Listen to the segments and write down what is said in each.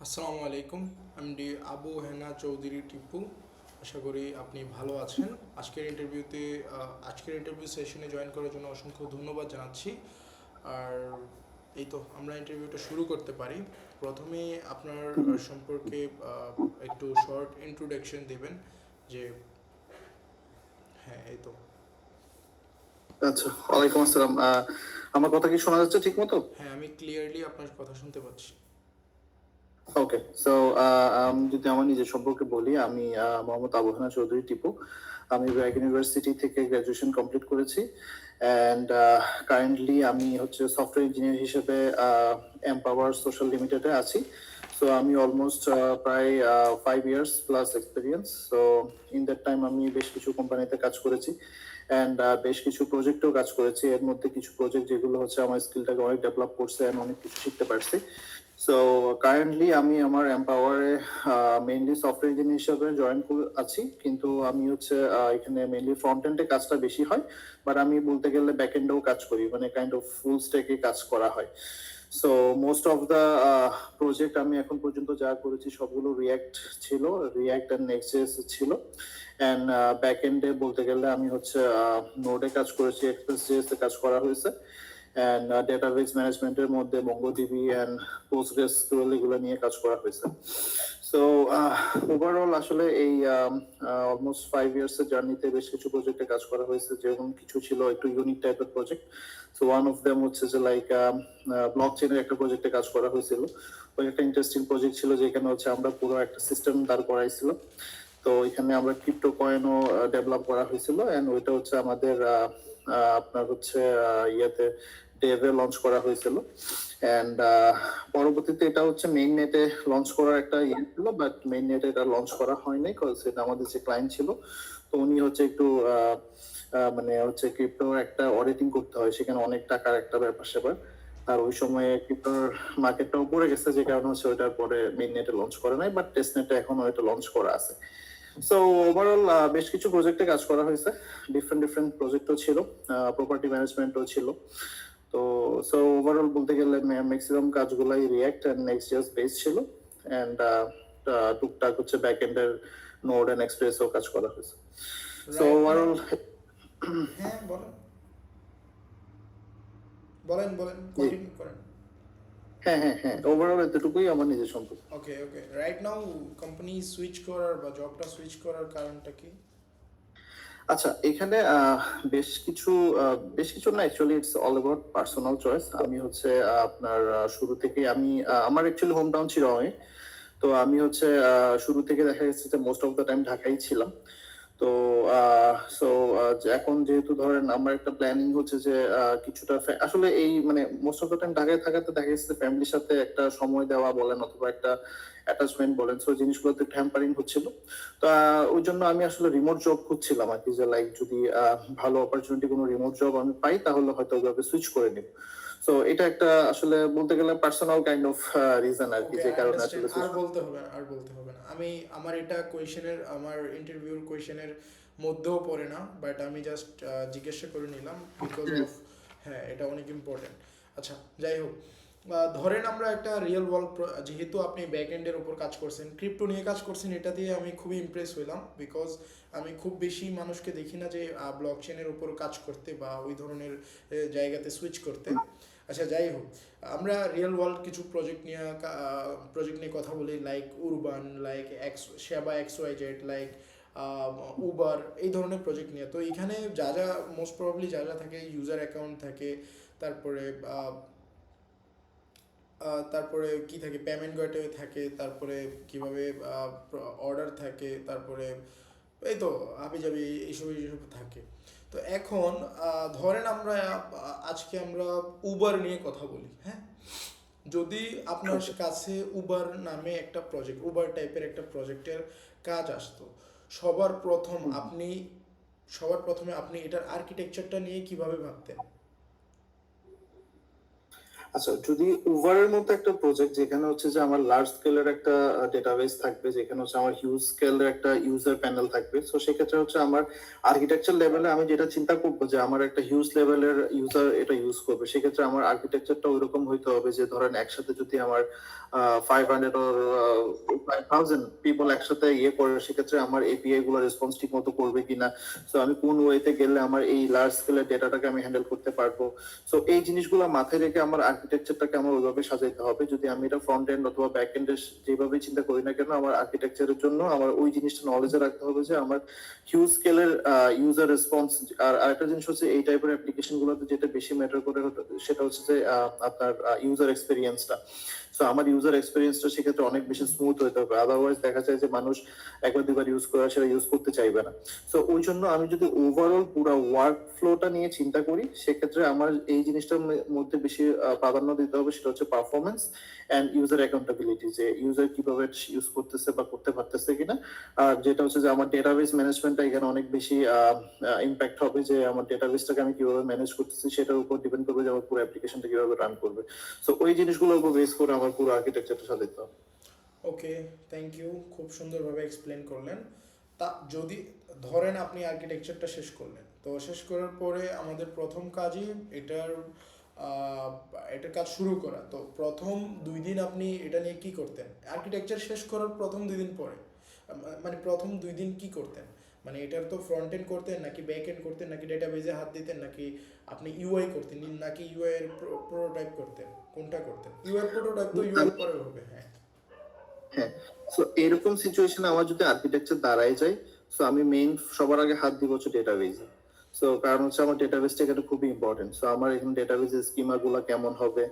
আসসালামু আলাইকুম। আমি আবু হেনা চৌধুরী টিপু। আশা করি আপনি ভালো আছেন। আজকের ইন্টারভিউ সেশনে জয়েন করার জন্য অসংখ্য ধন্যবাদ জানাচ্ছি। আর এই তো আমরা ইন্টারভিউটা শুরু করতে পারি। প্রথমে আপনার হুম। সম্পর্কে একটু শর্ট ইন্ট্রোডাকশন দেবেন যে হ্যাঁ এই তো। আচ্ছা, ওয়ালাইকুম আসসালাম। আমার কথা কি শোনা যাচ্ছে ঠিক মতো? হ্যাঁ, আমি ক্লিয়ারলি আপনার কথা শুনতে পাচ্ছি। ওকে, সো যদি আমার নিজের সম্পর্কে বলি, আমি মোহাম্মদ আবু হানা চৌধুরী টিপু। আমি ব্র্যাক ইউনিভার্সিটি থেকে গ্রাজুয়েশন কমপ্লিট করেছি অ্যান্ড কারেন্টলি আমি হচ্ছে সফটওয়্যার ইঞ্জিনিয়ার হিসেবে এমপাওয়ার সোশ্যাল লিমিটেডে আছি। সো আমি অলমোস্ট প্রায় 5 years plus experience. So in that time আমি বেশ কিছু কোম্পানিতে কাজ করেছি অ্যান্ড বেশ কিছু প্রজেক্টেও কাজ করেছি। এর মধ্যে কিছু প্রজেক্ট যেগুলো হচ্ছে আমার স্কিলটাকে অনেক ডেভেলপ করছে অ্যান্ড অনেক কিছু শিখতে পারছি। সো কারেন্টলি আমি আমার এমপাওয়ারে মেইনলি সফটওয়্যার ইঞ্জিনিয়ার হিসেবে জয়েন আছি, কিন্তু আমি হচ্ছে এখানে মেইনলি ফ্রন্ট এন্ডে কাজটা বেশি হয়, বাট আমি বলতে গেলে ব্যাক এন্ডেও কাজ করি, মানে কাইন্ড অফ ফুল স্ট্যাকে কাজ করা হয়। So most of the project আমি এখন পর্যন্ত যা করেছি সবগুলো রিয়াক্ট ছিল, রিয়াক্ট অ্যান্ড নেক্সট.জেএস ছিল। অ্যান্ড ব্যাক এন্ডে বলতে গেলে আমি হচ্ছে নোডে কাজ করেছি, এক্সপ্রেস.জেএস এ কাজ করা হয়েছে অ্যান্ড ডেটাবেস ম্যানেজমেন্টের মধ্যে মঙ্গোডিবি অ্যান্ড পোস্টগ্রেসকিউএল এগুলো নিয়ে কাজ করা হয়েছে। সো ওভারঅল আসলে এই অলমোস্ট 5 ইয়ার্স এর জার্নিতে বেশ কিছু প্রজেক্টে কাজ করা হয়েছে, যেমন কিছু ছিল একটু ইউনিক টাইপের project. So one of them হচ্ছে যে লাইক ব্লক চেনের একটা প্রজেক্টে কাজ করা হয়েছিল। ওই একটা ইন্টারেস্টিং প্রজেক্ট ছিল, যেখানে হচ্ছে আমরা পুরো একটা সিস্টেম দাঁড় করাইছিল। তো এখানে আমরা ক্রিপ্টো কয়েনও ডেভেলপ করা হয়েছিল এন্ড ওইটা হচ্ছে আমাদের আপনার হচ্ছে ইয়েতে ডেভে লঞ্চ করা হয়েছিল। এন্ড পরবর্তীতে এটা হচ্ছে মেইন নেটে লঞ্চ করার একটা ইয়ে ছিল, বাট মেইন নেটে এটা লঞ্চ করা হয়নি কজ এটা আমাদের যে ক্লায়েন্ট ছিল, তো উনি হচ্ছে একটু মানে হচ্ছে ক্রিপ্টোর একটা অডিটিং করতে হয়, সেখানে অনেক টাকার একটা ব্যাপার স্যাপার। আর ওই সময়ে ক্রিপ্টোর মার্কেটটাও পড়ে গেছে, যে কারণে হচ্ছে ওইটার পরে মেইন নেটে লঞ্চ করে নাই, বাট টেস্ট নেটে এখন ওইটা লঞ্চ করা আছে। সো ওভারঅল বেশ কিছু প্রজেক্টে কাজ করা হয়েছে, ডিফারেন্ট ডিফারেন্ট প্রজেক্টও ছিল, প্রপার্টি ম্যানেজমেন্টও ছিল। তো সো ওভারঅল বলতে গেলে ম্যাক্সিমাম কাজগুলাই রিয়াক্ট এন্ড নেক্সট.জেএস বেস ছিল এন্ড টুকটাক হচ্ছে ব্যাক এন্ডের নোড এন্ড এক্সপ্রেসও কাজ করা হয়েছে। সো রাইট নাও ওভারঅল হ্যাঁ বলেন, বলেন বলেন, জি, কন্টিনিউ করেন। হ্যাঁ হ্যাঁ হ্যাঁ, ওভারঅল এতটুকুই আমার নিজের সম্পর্ক। ওকে ওকে, রাইট নাও কোম্পানি সুইচ করার বা জবটা সুইচ করার কারণটা কি? আচ্ছা, এখানে বেশ কিছু না, actually it's all about personal choice. আমি হচ্ছে আপনার শুরু থেকে আমি আমার অ্যাকচুয়ালি হোম টাউন ছিল অনেক। তো আমি হচ্ছে শুরু থেকে দেখা গেছে যে মোস্ট অফ দ্য টাইম ঢাকাই ছিলাম। তো সো এখন যেহেতু ধরেন আমার একটা প্ল্যানিং হচ্ছে যে কিছুটা আসলে এই মানে মোস্ট অফ দ্য টাইম ঢাকায় থাকাতে দেখা গেছে ফ্যামিলির সাথে একটা সময় দেওয়া বলেন অথবা একটা অ্যাটাচমেন্ট বলেন, সো জিনিসগুলোতে হ্যাম্পারিং হচ্ছিল। তো ওই জন্য আমি আসলে রিমোট জব খুঁজছিলাম আর কি, যে লাইক যদি ভালো অপরচুনিটি কোনো রিমোট জব আমি পাই তাহলে হয়তো ওইভাবে সুইচ করে নিব। সো এটা একটা আসলে বলতে গেলে পার্সোনাল কাইন্ড অফ রিজন আর কি, ওকে, যে আই কারণে আন্ডারস্ট্যান্ড। আসলে আর সুইচ। বলতে হবে না, আর বলতে হবে না। আমার এটা আমার ইন্টারভিউর কোয়েশনের মধ্যেও পড়ে না, বাট আমি জাস্ট জিজ্ঞাসা করে নিলাম বিকজ অফ, হ্যাঁ এটা অনেক ইম্পর্টেন্ট। আচ্ছা, যাই হোক, ধরেন আমরা একটা রিয়েল ওয়ার্ল্ড, যেহেতু আপনি ব্যাক এন্ডের উপর কাজ করছেন, ক্রিপ্টো নিয়ে কাজ করছেন, এটা দিয়ে আমি খুবই ইমপ্রেস হইলাম বিকজ আমি খুব বেশি মানুষকে দেখি না যে ব্লক চেনের উপর কাজ করতে বা ওই ধরনের জায়গাতে সুইচ করতে। আচ্ছা, যাই হোক, আমরা রিয়েল ওয়ার্ল্ড কিছু প্রজেক্ট নিয়ে কথা বলি, লাইক উরবান, লাইক সেবা XYZ, লাইক উবার, এই ধরনের প্রজেক্ট নিয়ে। তো এখানে যা যা মোস্ট প্রবাবলি যা যা থাকে, ইউজার অ্যাকাউন্ট থাকে, তারপরে তারপরে কি থাকে, পেমেন্ট গেটওয়ে থাকে, তারপরে কিভাবে অর্ডার থাকে, তারপরে এই তো হাবিজাবি এইসব এইসব থাকে। তো এখন ধরেন আমরা আজকে আমরা উবার নিয়ে কথা বলি, হ্যাঁ। যদি আপনার ওকে। কাছে উবার নামে একটা প্রজেক্ট, উবার টাইপের একটা প্রজেক্টের কাজ আসতো, সবার প্রথম আপনি সবার প্রথমে আপনি এটার আর্কিটেকচারটা নিয়ে কিভাবে ভাবতেন? আচ্ছা, যদি উবারের মতো একটা প্রজেক্ট যেখানে হচ্ছে যে আমার লার্জ স্কেলের একটা ডেটাবেস থাকবে, যেখানে হচ্ছে আমার হিউজ স্কেলের একটা ইউজার প্যানেল থাকবে, তো সেক্ষেত্রে হচ্ছে আমার আর্কিটেকচার লেভেলে আমি যেটা চিন্তা করবো যে আমার একটা হিউজ লেভেলের ইউজার এটা ইউজ করবে, সেক্ষেত্রে আমার আর্কিটেকচারটা ওইরকম হইতে হবে যে ধরেন একসাথে যদি আমার 500 ওর 5000 পিপল একসাথে ইয়ে করে, সেক্ষেত্রে আমার এপিআই গুলো রেসপন্স ঠিক মতো করবে কিনা, তো আমি কোন ওয়েতে গেলে আমার এই লার্জ স্কেলের ডেটাটাকে আমি হ্যান্ডেল করতে পারবো। সো এই জিনিসগুলো মাথায় রেখে আমার আর্কিটেকচারটাকে আমার ওইভাবে সাজাইতে হবে। যদি আমি এটা ফ্রন্ট এন্ড অথবা ব্যাক এন্ডে যেভাবে চিন্তা করি না কেন, আমার আর্কিটেকচারের জন্য আমার ওই জিনিসটা নলেজে রাখতে হবে যে আমার হিউজ স্কেলের ইউজার রেসপন্স। আর আরেকটা জিনিস হচ্ছে এই টাইপের অ্যাপ্লিকেশন গুলোতে যেটা বেশি ম্যাটার করে সেটা হচ্ছে যে আপনার ইউজার এক্সপিরিয়েন্সটা। সো আমার ইউজার এক্সপিরিয়েন্সটা সেক্ষেত্রে অনেক বেশি স্মুথ হতে হবে, আদারওয়াইজ দেখা যায় যে মানুষ একবার দুবার ইউজ করে সেটা ইউজ করতে চাইবে না। সো ওই জন্য আমি যদি ওভারঅল পুরো ওয়ার্ক ফ্লোটা নিয়ে চিন্তা করি, সেক্ষেত্রে আমার এই জিনিসটার মধ্যে বেশি প্রাধান্য দিতে হবে, সেটা হচ্ছে পারফরমেন্স এন্ড ইউজার অ্যাকাউন্টেবিলিটি, যে ইউজার কিভাবে ইউজ করতেছে বা করতে পারতেছে কিনা। আর যেটা হচ্ছে যে আমার ডেটাবেস ম্যানেজমেন্টটা এখানে অনেক বেশি ইম্প্যাক্ট হবে, যে আমার ডেটাবেসটাকে আমি কিভাবে ম্যানেজ করতেছি সেটার উপর ডিপেন্ড করবে যে আমার পুরো অ্যাপ্লিকেশনটা কিভাবে রান করবে। সো ওই জিনিসগুলোর উপর বেস করে আমার পুরো আর্কিটেকচারটা সাজাতে হবে। ওকে, থ্যাংক ইউ, খুব সুন্দরভাবে এক্সপ্লেন করলেন। তা যদি ধরেন আপনি আর্কিটেকচারটা শেষ করলেন, তো শেষ করার পরে আমাদের প্রথম কাজই এটার আহ, এটার কাজ শুরু করা। তো প্রথম 2 দিন আপনি এটা নিয়ে কি করতেন? আর্কিটেকচার শেষ করার প্রথম 2 দিন পরে মানে প্রথম 2 দিন কি করতেন? মানে এটার তো ফ্রন্ট এন্ড করতেন নাকি ব্যাক এন্ড করতেন নাকি ডেটাবেজে হাত দিতেন নাকি আপনি ইউআই করতেন নাকি ইউআই এর প্রোটোটাইপ করতেন? কোনটা করতেন? ইউআই প্রোটোটাইপ তো ইউআই পরে হবে। হ্যাঁ। হ্যাঁ, সো এরকম সিচুয়েশনে আমার যদি আর্কিটেকচার দাঁড়ায় যায়, সো আমি মেইন সবার আগে হাত দিব হচ্ছে ডেটাবেজে। সো কারণ হচ্ছে আমার ডেটাবেসটা এখানে খুবই ইম্পর্টেন্ট। সো আমার এখানে ডেটাবেজের স্কিমা গুলা কেমন হবে,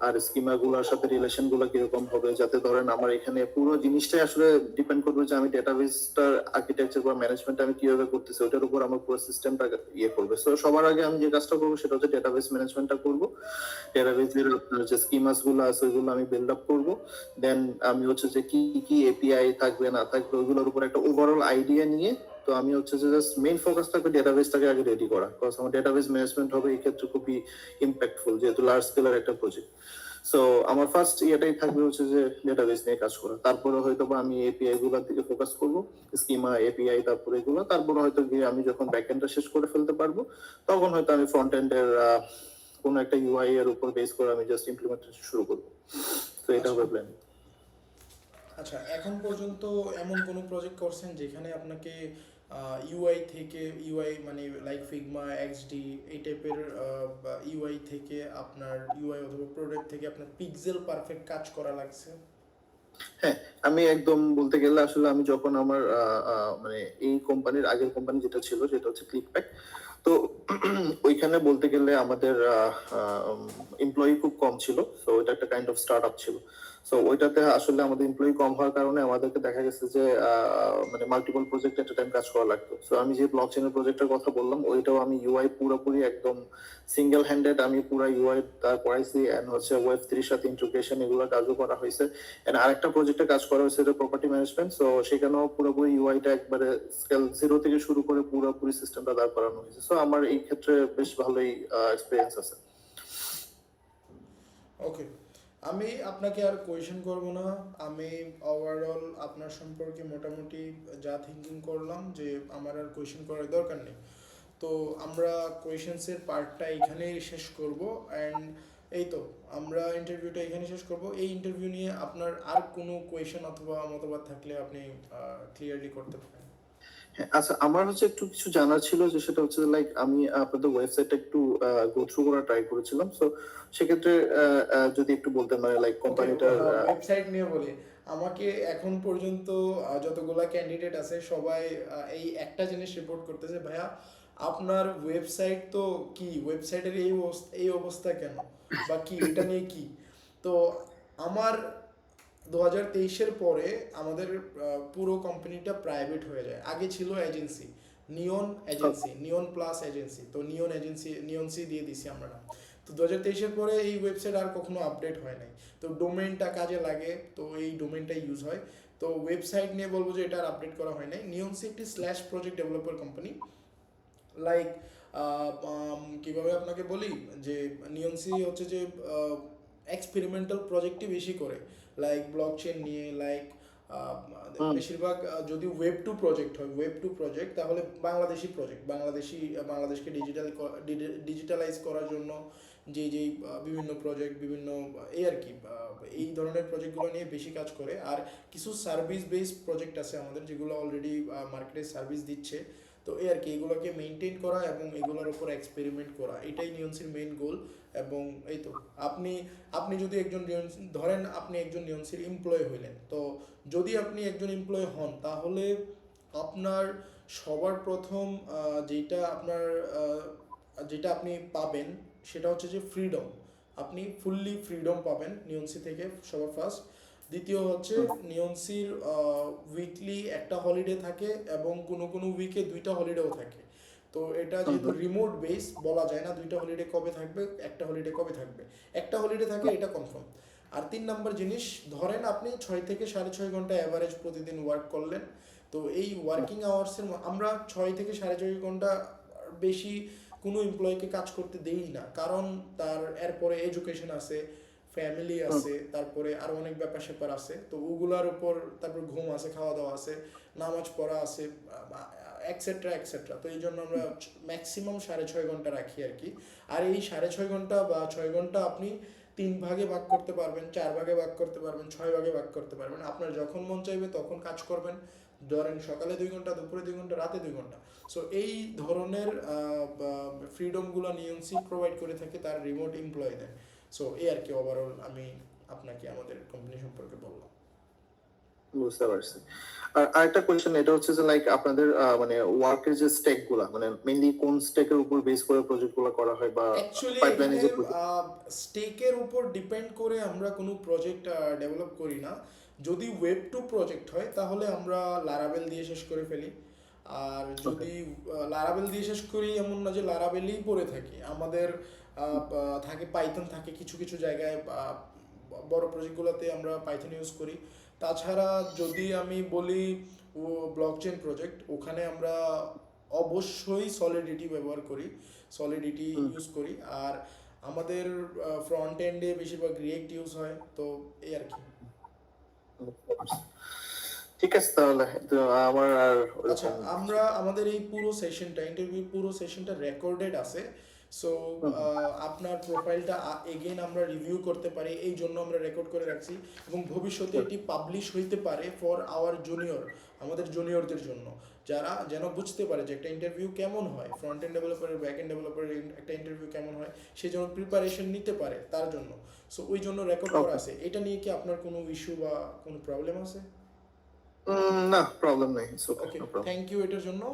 আর স্কিমা গুলার সাথে রিলেশন গুলা কিরকম হবে, যাতে ধরেন আমার এখানে পুরো জিনিসটাই আসলে ডিপেন্ড করবে যে আমি ডেটাবেসটার আর্কিটেকচার বা ম্যানেজমেন্ট আমি কিভাবে করতেছি, ওটার উপর আমার পুরো সিস্টেমটা ইয়ে করবে। সো সবার আগে আমি যে কাজটা করবো সেটা হচ্ছে ডেটাবেস ম্যানেজমেন্টটা করবো। ডেটাবেসের আপনার যে স্কিমাস গুলো আছে ওইগুলো আমি বিল্ড আপ করবো। দেন আমি হচ্ছে যে কি কি এপিআই থাকবে না থাকবে ওইগুলোর উপর একটা ওভারঅল আইডিয়া নিয়ে, তো আমি হচ্ছে যে জাস্ট মেইন ফোকাস থাকবে ডেটাবেসটাকে আগে রেডি করা, বিকজ আমার ডেটাবেস ম্যানেজমেন্ট হবে এই ক্ষেত্রে খুবই ইম্প্যাক্টফুল, যেহেতু লার্জ স্কেলের একটা প্রজেক্ট। সো আমার ফার্স্ট ইয়েটাই থাকবে হচ্ছে যে ডেটাবেস নিয়ে কাজ করা, তারপরে হয়তো বা আমি এপিআই গুলোর দিকে ফোকাস করবো, স্কিমা এপিআই, তারপরে এগুলো, তারপরে হয়তো গিয়ে আমি যখন ব্যাক এন্ডটা শেষ করে ফেলতে পারবো, তখন হয়তো আমি ফ্রন্ট এন্ডের কোনো একটা ইউআই এর উপর বেস করে আমি জাস্ট ইমপ্লিমেন্টেশন শুরু করবো। তো এটা আচ্ছা হবে প্ল্যান। আচ্ছা, এখন পর্যন্ত এমন কোনো প্রজেক্ট করছেন যেখানে আপনাকে ইউআই থেকে ইউআই মানে লাইক ফিগমা এক্সডি এই টাইপের ইউআই থেকে আপনার ইউআই অথবা প্রোডাক্ট থেকে আপনার পিক্সেল পারফেক্ট কাজ করা লাগছে? হ্যাঁ, আমি একদম বলতে গেলে আসলে আমি যখন আমার মানে এই কোম্পানির আগের কোম্পানি যেটা ছিল যেটা হচ্ছে ক্লিকপ্যাক, তো ওইখানে বলতে গেলে আমাদের এমপ্লয়ি খুব কম ছিল, তো ওইটা একটা কাইন্ড অফ স্টার্ট আপ ছিল। সো ওইটাতে আসলে আমাদের এমপ্লয়ি কম হওয়ার কারণে আমাদেরকে দেখা গেছে যে মানে মাল্টিপল প্রজেক্ট এট টাইম কাজ করা লাগতো। সো আমি যে ব্লক চেনের প্রজেক্টের কথা বললাম, ওইটাও আমি ইউআই পুরোপুরি একদম সিঙ্গেল হ্যান্ডেড আমি পুরো ইউআই করাইছি, এন্ড হচ্ছে ওয়েব 3 সাথে ইন্টিগ্রেশন এগুলো কাজও করা হয়েছে। এন্ড আরেকটা প্রজেক্টে কাজ করা হয়েছে এটা প্রপার্টি ম্যানেজমেন্ট, সো সেখানেও পুরোপুরি ইউআইটা একবারে স্কেল 0 থেকে শুরু করে পুরোপুরি সিস্টেমটা দাঁড় করানো হয়েছে। সো আমার এই ক্ষেত্রে বেশ ভালোই এক্সপিরিয়েন্স আছে। ওকে, আমি আপনাকে আর কোয়েশ্চেন করব না। আমি ওভারঅল আপনার সম্পর্কে মোটামুটি যা থিঙ্কিং করলাম যে আমার আর কোয়েশ্চেন করার দরকার নেই। তো আমরা কোয়েশ্চেন্সের পার্টটা এখানেই শেষ করব। অ্যান্ড এই তো আমরা ইন্টারভিউটা এখানে শেষ করব। এই ইন্টারভিউ নিয়ে আপনার আর কোনো কোয়েশ্চেন অথবা মতবাদ থাকলে আপনি ক্লিয়ারলি করতে পারেন। হ্যাঁ, আচ্ছা, আমার হচ্ছে একটু কিছু জানার ছিল, যে সেটা হচ্ছে লাইক আমি আপনাদের ওয়েবসাইটটা একটু গো থ্রু করা ট্রাই করেছিলাম। সো সেক্ষেত্রে যদি একটু বলতেন মানে লাইক ওকে, কোম্পানিটার। ওয়েবসাইট নিয়ে বলি। আমাকে এখন পর্যন্ত যতগুলা ক্যান্ডিডেট আছে সবাই এই একটা জিনিস রিপোর্ট করতেছে, ভাইয়া আপনার ওয়েবসাইট তো কি, ওয়েবসাইটের এই অবস্থা কেন বা কি এটা নিয়ে কি। তো আমার 2023-এর পরে আমাদের পুরো কোম্পানিটা প্রাইভেট হয়ে যায়। আগে ছিল এজেন্সি, নিয়ন প্লাস এজেন্সি, তো নিয়ন সি দিয়ে দিছি আমরা নাম। তো 2023-এর পরে এই ওয়েবসাইট আর কখনো আপডেট হয় নাই। তো ডোমেনটা কাজে লাগে, তো এই ডোমেনটা ইউজ হয়। তো ওয়েবসাইট নিয়ে বলবো যে এটা আর আপডেট করা হয় নাই। নিয়ন সি একটি slash project developer company. Like কিভাবে আপনাকে বলি যে নিয়ন সি হচ্ছে যে এক্সপেরিমেন্টাল প্রজেক্টই বেশি করে, লাইক ব্লক চেন নিয়ে, লাইক বেশিরভাগ যদি ওয়েব টু প্রজেক্ট হয়, ওয়েব টু প্রজেক্ট, তাহলে বাংলাদেশি প্রজেক্ট, বাংলাদেশকে ডিজিটালাইজ করার জন্য যেই বিভিন্ন প্রজেক্ট, বিভিন্ন এই আর কি এই ধরনের প্রজেক্টগুলো নিয়ে বেশি কাজ করে। আর কিছু সার্ভিস বেসড প্রজেক্ট আছে আমাদের, যেগুলো অলরেডি মার্কেটে সার্ভিস দিচ্ছে। তো এই আর কি এগুলোকে মেনটেন করা এবং এগুলোর উপর এক্সপেরিমেন্ট করা, এটাই নিয়ন্সির মেইন গোল। এবং এই তো আপনি আপনি যদি একজন ধরেন আপনি একজন নিয়ন্সির এমপ্লয় হইলেন, তো যদি আপনি একজন এমপ্লয় হন, তাহলে আপনার সবার প্রথম যেটা আপনি পাবেন সেটা হচ্ছে যে ফ্রিডম। আপনি ফুললি ফ্রিডম পাবেন নিয়ন্সি থেকে, সবার ফার্স্ট। দ্বিতীয় হচ্ছে নিয়ন্সির উইকলি একটা হলিডে থাকে এবং কোনো কোনো উইকে 2টা হলিডেও থাকে। তো এটা যেহেতু রিমোট বেস, বলা যায় না 2টা হলিডে কবে থাকবে, একটা হলিডে কবে থাকবে। একটা হলিডে থাকে, এটা কনফার্ম। আর 3 নম্বর জিনিস, ধরেন আপনি 6 থেকে 6.5 ঘন্টা অ্যাভারেজ প্রতিদিন ওয়ার্ক করলেন। তো এই ওয়ার্কিং আওয়ার্সের আমরা 6 থেকে 6.5 ঘন্টা বেশি কোনো এমপ্লয়িকে কাজ করতে দেই না, কারণ তার এরপরে এডুকেশন আছে, ফ্যামিলি আছে, তারপরে আরো অনেক ব্যাপার স্যাপার আছে। তো ওগুলার উপর তারপর ঘুম আছে, খাওয়া দাওয়া আছে, নামাজ পড়া আছে, এক্সেট্রা এক্সেট্রা। তো এই জন্য আমরা ম্যাক্সিমাম 6.5 ঘন্টা রাখি আর কি। আর এই 6.5 ঘন্টা বা 6 ঘন্টা আপনি 3 ভাগে ভাগ করতে পারবেন, 4 ভাগে ভাগ করতে পারবেন, 6 ভাগে ভাগ করতে পারবেন। আপনার যখন মন চাইবে তখন কাজ করবেন। ধরেন সকালে 2 ঘন্টা, দুপুরে 2 ঘন্টা, রাতে 2 ঘন্টা। সো এই ধরনের ফ্রিডমগুলো নিয়ন্সি প্রোভাইড করে থাকে তার রিমোট এমপ্লয়ীদের। সো এই আর কি ওভারঅল আমি আপনাকে আমাদের কোম্পানি সম্পর্কে বললাম। বুঝতে পারছি। আর আরেকটা কোয়েশ্চেন, এটা হচ্ছে যে লাইক আপনাদের মানে ওয়ার্কের যে স্টেক গুলা, মানে মেইনলি কোন স্টেকের উপর বেস করে প্রজেক্ট গুলো করা হয়, বা অ্যাকচুয়ালি পাইপলাইনে এখানে যে project- স্টেকের উপর ডিপেন্ড করে আমরা কোনো প্রজেক্ট ডেভেলপ করি না। যদি ওয়েব টু প্রজেক্ট হয় তাহলে আমরা লারাবেল দিয়ে শেষ করে ফেলি। আর যদি লারাবেল দিয়ে শেষ করি, এমন না যে লারাবেলই পড়ে থাকি, আমাদের থাকে পাইথন থাকে কিছু কিছু জায়গায়, বড় প্রজেক্টগুলোতে আমরা পাইথন ইউজ করি। তাছাড়া যদি আমি বলি ও ব্লকচেন প্রজেক্ট, ওখানে আমরা অবশ্যই সলিডিটি ব্যবহার করি, সলিডিটি ইউজ করি। আর আমাদের ফ্রন্ট এন্ডে বেশিরভাগ রিয়েক্ট ইউজ হয়। তো এই আর কি। বুঝতে পারছি। ঠিক আছে, তাহলে তো আমার আর আচ্ছা, ওরকম আমরা আমাদের এই পুরো সেশনটা, ইন্টারভিউ পুরো সেশনটা রেকর্ডেড আছে। সো আপনার প্রোফাইলটা এগেইন আমরা রিভিউ করতে পারি, এই জন্য আমরা রেকর্ড করে রাখছি। এবং ভবিষ্যতে এটি পাবলিশ হইতে পারে ফর আওয়ার জুনিয়র, আমাদের জুনিয়রদের জন্য, যারা যেন বুঝতে পারে যে একটা ইন্টারভিউ কেমন হয়, ফ্রন্ট এন্ড ডেভেলপারের, ব্যাক এন্ড ডেভেলপারের একটা ইন্টারভিউ কেমন হয়, সে যেন প্রিপারেশন নিতে পারে তার জন্য। সো ওই জন্য রেকর্ড করা আছে। এটা নিয়ে কি আপনার কোনো ইস্যু বা কোনো প্রবলেম আছে? না, প্রবলেম নেই, ওকে, ওকে, নো প্রবলেম। থ্যাংক ইউ এটার জন্য।